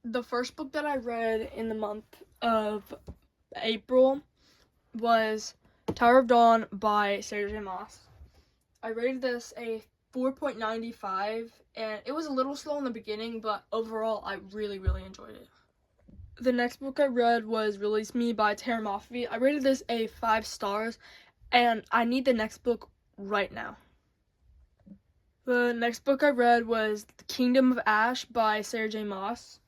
The first book that I read in the month of April was Tower of Dawn by Sarah J. Maas. I rated this a 4.95, and it was a little slow in the beginning, but overall I really, really enjoyed it. The next book I read was Release Me by Tara Moffey. I rated this a 5 stars, and I need the next book right now. The next book I read was The Kingdom of Ash by Sarah J. Maas.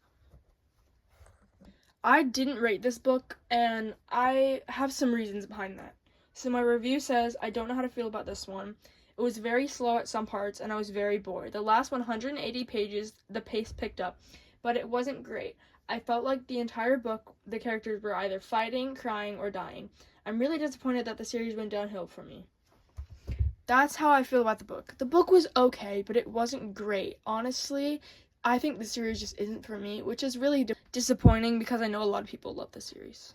I didn't rate this book, and I have some reasons behind that. So my review says, I don't know how to feel about this one. It was very slow at some parts, and I was very bored. The last 180 pages, the pace picked up, but it wasn't great. I felt like the entire book, the characters were either fighting, crying, or dying. I'm really disappointed that the series went downhill for me. That's how I feel about the book. The book was okay, but it wasn't great. Honestly, I think the series just isn't for me, which is really disappointing because I know a lot of people love the series.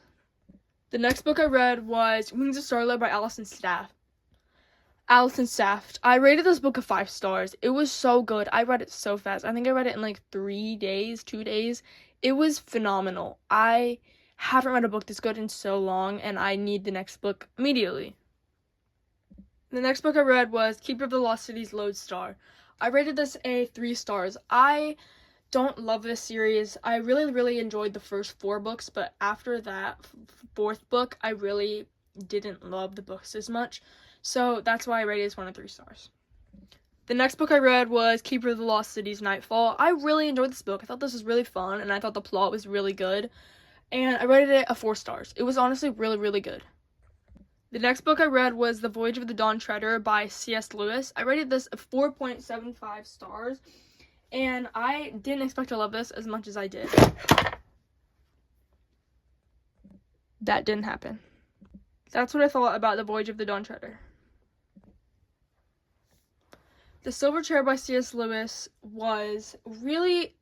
The next book I read was Wings of Starlight by Alison Staff. I rated this book a 5 stars. It was so good. I read it so fast. I think I read it in like 2 days. It was phenomenal. I haven't read a book this good in so long, and I need the next book immediately. The next book I read was Keeper of the Lost Cities Lodestar. I rated this a 3 stars. I don't love this series. I really, really enjoyed the first 4 books, but after that 4th book, I really didn't love the books as much. So that's why I rated this one a 3 stars. The next book I read was Keeper of the Lost Cities Nightfall. I really enjoyed this book. I thought this was really fun, and I thought the plot was really good. And I rated it a 4 stars. It was honestly really, really good. The next book I read was The Voyage of the Dawn Treader by C.S. Lewis. I rated this a 4.75 stars, and I didn't expect to love this as much as I did. That didn't happen. That's what I thought about The Voyage of the Dawn Treader. The Silver Chair by C.S. Lewis was really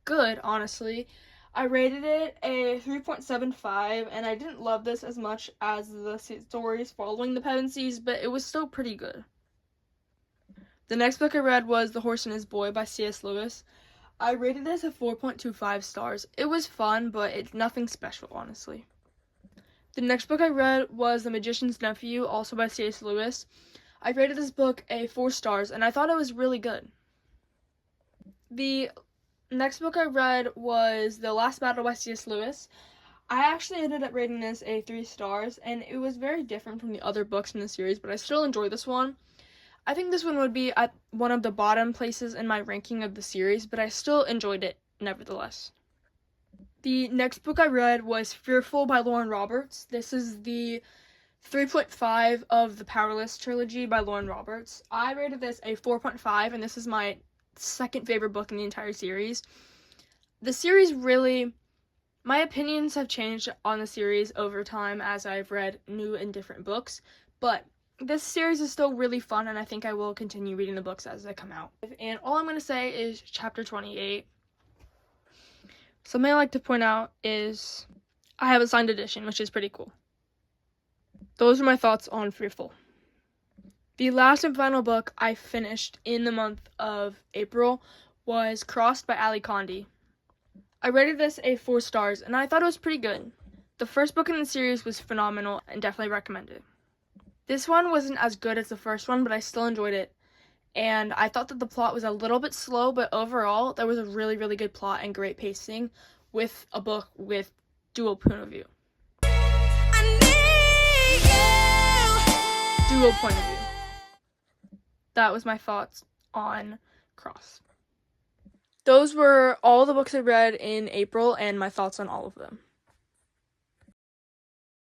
good, honestly. I rated it a 3.75, and I didn't love this as much as the stories following the Pevensies, but it was still pretty good. The next book I read was The Horse and His Boy by C.S. Lewis. I rated this a 4.25 stars. It was fun, but it's nothing special, honestly. The next book I read was The Magician's Nephew, also by C.S. Lewis. I rated this book a 4 stars, and I thought it was really good. The next book I read was The Last Battle by C.S. Lewis. I actually ended up rating this a 3 stars, and it was very different from the other books in the series, but I still enjoyed this one. I think this one would be at one of the bottom places in my ranking of the series, but I still enjoyed it nevertheless. The next book I read was Fearful by Lauren Roberts. This is the 3.5 of the Powerless trilogy by Lauren Roberts. I rated this a 4.5, and this is my second favorite book in the entire series. The series really, my opinions have changed on the series over time as I've read new and different books, but this series is still really fun, and I think I will continue reading the books as they come out. And all I'm going to say is chapter 28. Something I like to point out is I have a signed edition, which is pretty cool. Those are my thoughts on Fearful. The last and final book I finished in the month of April was Crossed by Ali Condi. I rated this a 4 stars, and I thought it was pretty good. The first book in the series was phenomenal and definitely recommend it. This one wasn't as good as the first one, but I still enjoyed it. And I thought that the plot was a little bit slow, but overall, there was a really, really good plot and great pacing with a book with dual point of view. Dual point of view. That was my thoughts on Cross. Those were all the books I read in April and my thoughts on all of them.